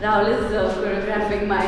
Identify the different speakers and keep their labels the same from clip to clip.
Speaker 1: Rahul is choreographing my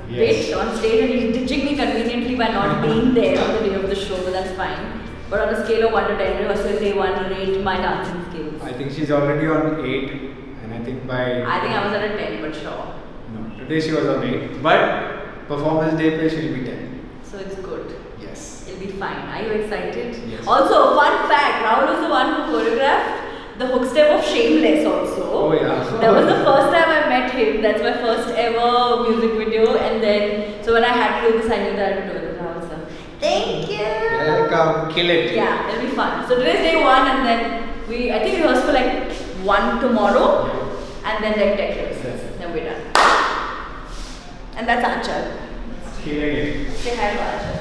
Speaker 1: bit on stage and he's ditching me conveniently by not being there on the day of the show, but that's fine. But on a scale of 1 to 10, rehearsal day 1, rate my dancing skills.
Speaker 2: I think she's already on 8, and I think
Speaker 1: I think I was at a 10, but sure.
Speaker 2: No, today she was on 8, but performance day pe she'll be 10.
Speaker 1: So it's good.
Speaker 2: Yes.
Speaker 1: It'll be fine. Are you excited?
Speaker 2: Yes.
Speaker 1: Also, fun fact, Rahul was the one who choreographed the hook step of Shameless also.
Speaker 2: Oh yeah.
Speaker 1: That was the first time I met him. That's my first ever music video. And then, so when I had to do this, I knew that I had to do it with Rahul. So, thank you.
Speaker 2: Welcome. Kill it.
Speaker 1: Yeah, it'll be fun. So today's day 1 and then I think rehearse for like 1 tomorrow. And then like tech rehearsals.
Speaker 2: Yes.
Speaker 1: Then we're done. And that's Anchal.
Speaker 2: Killing it.
Speaker 1: Say hi to Anchal.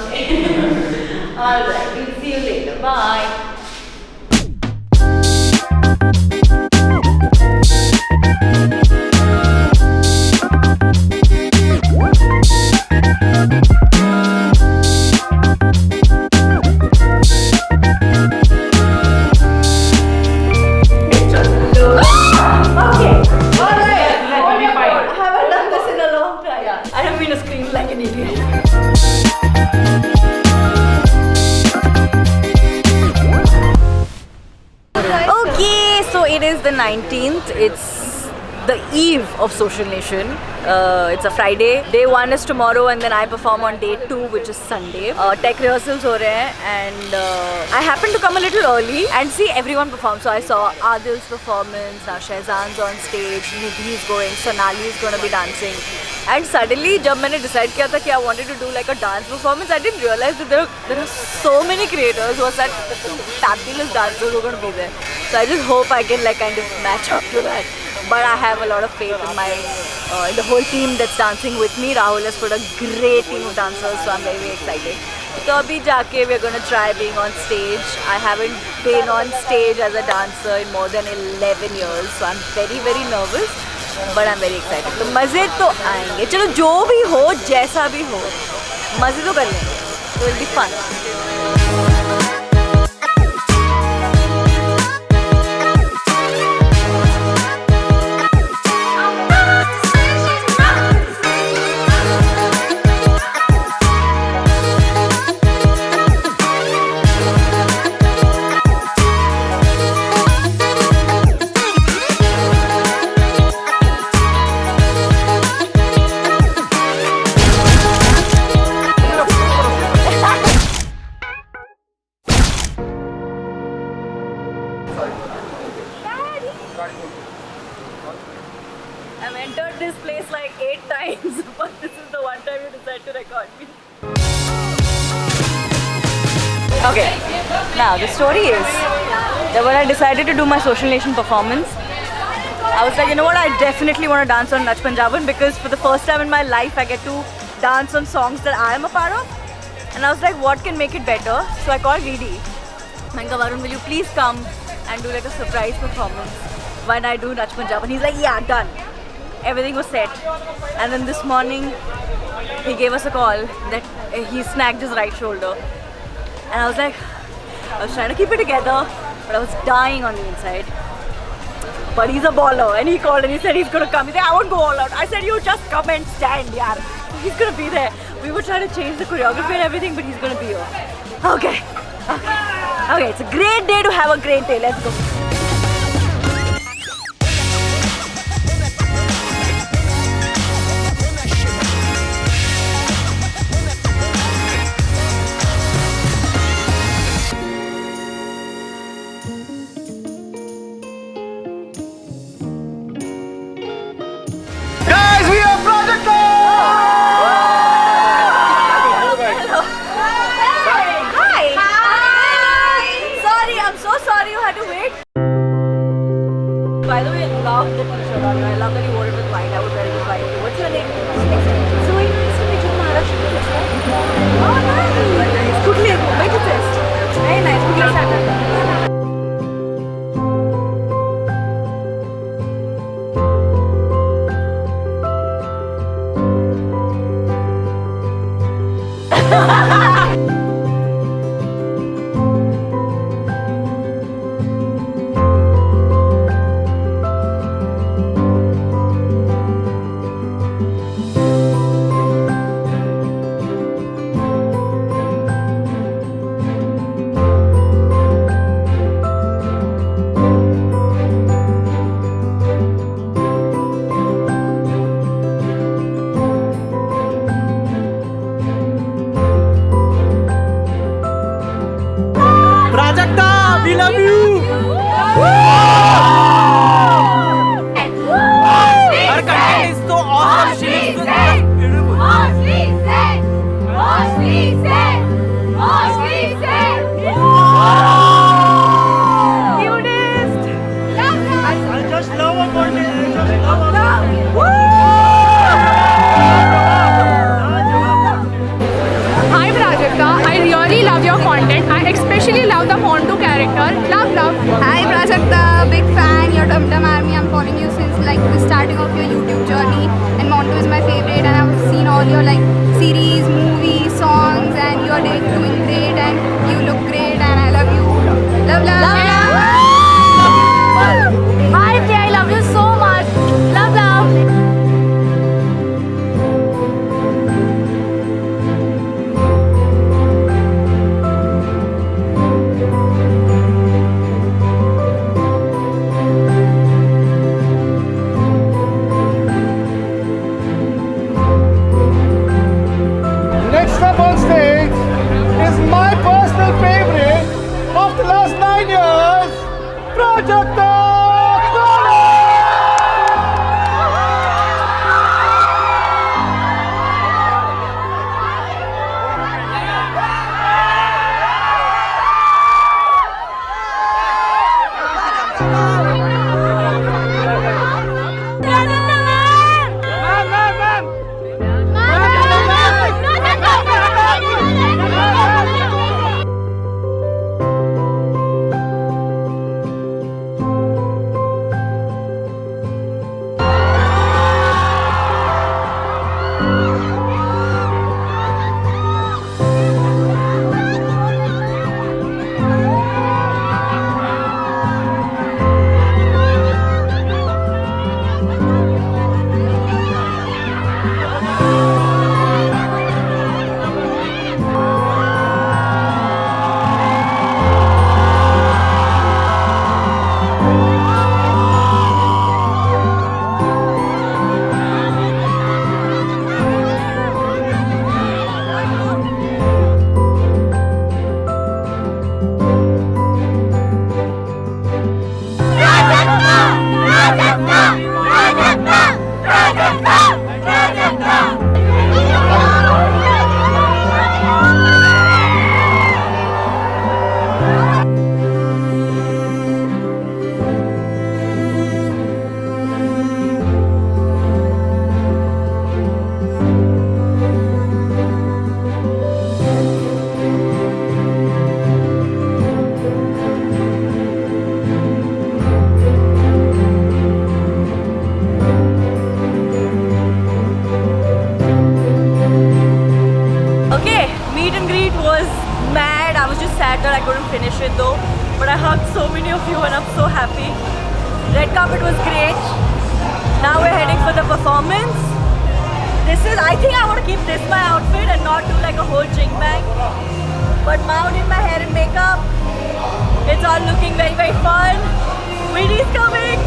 Speaker 1: Okay. Alright, we'll see you later. Bye. It is the 19th, it's the eve of Social Nation. It's a Friday. Day 1 is tomorrow and then I perform on day 2, which is Sunday. Tech rehearsals ho rahe hain and I happened to come a little early and see everyone perform. So I saw Adil's performance, now Shehzan's on stage, Nidhi is going, Sonali is going to be dancing. And suddenly, जब मैंने decide किया था कि I wanted to do like a dance performance, I didn't realize that there are so many creators who are such fabulous dancers who are going to be there. So I just hope I can like kind of match up to that. But I have a lot of faith in my the whole team that's dancing with me. Rahul has put a great team of dancers, so I'm very, very excited. So abhi jaake we're going to try being on stage. I haven't been on stage as a dancer in more than 11 years, so I'm very, very nervous. But I'm very excited. तो मज़े तो आएंगे. चलो जो भी हो, जैसा भी हो, मज़े तो कर लेंगे. So it'll be fun. I've entered this place like 8 times, but this is the one time you decide to record me. Okay, now the story is that when I decided to do my Social Nation performance, I was like, you know what, I definitely want to dance on Nach Punjaban because for the first time in my life I get to dance on songs that I am a part of. And I was like, what can make it better? So I called VD. Manka, Varun, will you please come and do like a surprise performance when I do Nach Punjaban? He's like, yeah, done. Everything was set. And then this morning, he gave us a call that he snagged his right shoulder. And I was like, I was trying to keep it together, but I was dying on the inside. But he's a baller, and he called and he said he's gonna come. He said, I won't go all out. I said, you just come and stand, yaar. He's gonna be there. We were trying to change the choreography and everything, but he's gonna be here. Okay. Okay, it's a great day to have a great day. Let's go. Sorry, I'm so sorry you had to wait.
Speaker 3: starting of your YouTube journey, and Monto is my favorite, and I've seen all your like series, movies, songs, and you're doing great, and you look great, and I love you. Love, love.
Speaker 1: Bharati, I love you so much. Love, love.
Speaker 4: Next up on stage is my personal favorite of the last 9 years, Prajakta Kale!
Speaker 1: sad that I couldn't finish it though, but I hugged so many of you and I'm so happy. Red carpet was great. Now we're heading for the performance. I think I want to keep this my outfit and not do like a whole jing bang. But Mao did my hair and makeup. It's all looking very, very fun. Weedy's coming.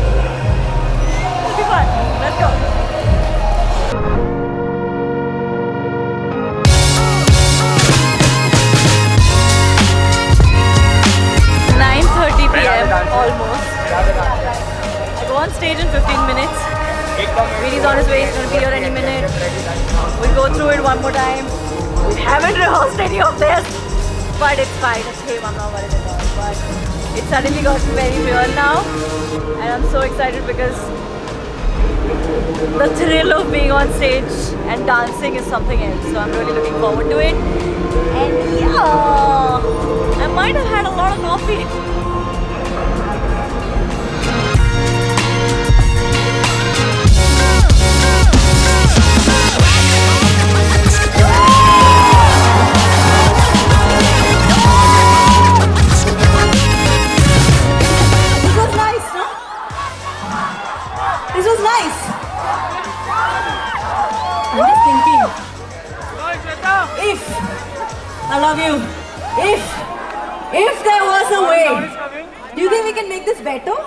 Speaker 1: It'll be fun. Let's go. 9:30 PM almost. I go on stage in 15 minutes. Weedy's on his way, he's going to be here any minute. We'll go through it one more time. We haven't rehearsed any of this, but it's fine. It's him, I'm not worried at all. But it suddenly got very real now, and I'm so excited because the thrill of being on stage and dancing is something else. So I'm really looking forward to it. And yeah, I might have had a lot of coffee.
Speaker 5: This was nice. I'm just thinking, if, I love you, if there was a way, do you think we can make this better?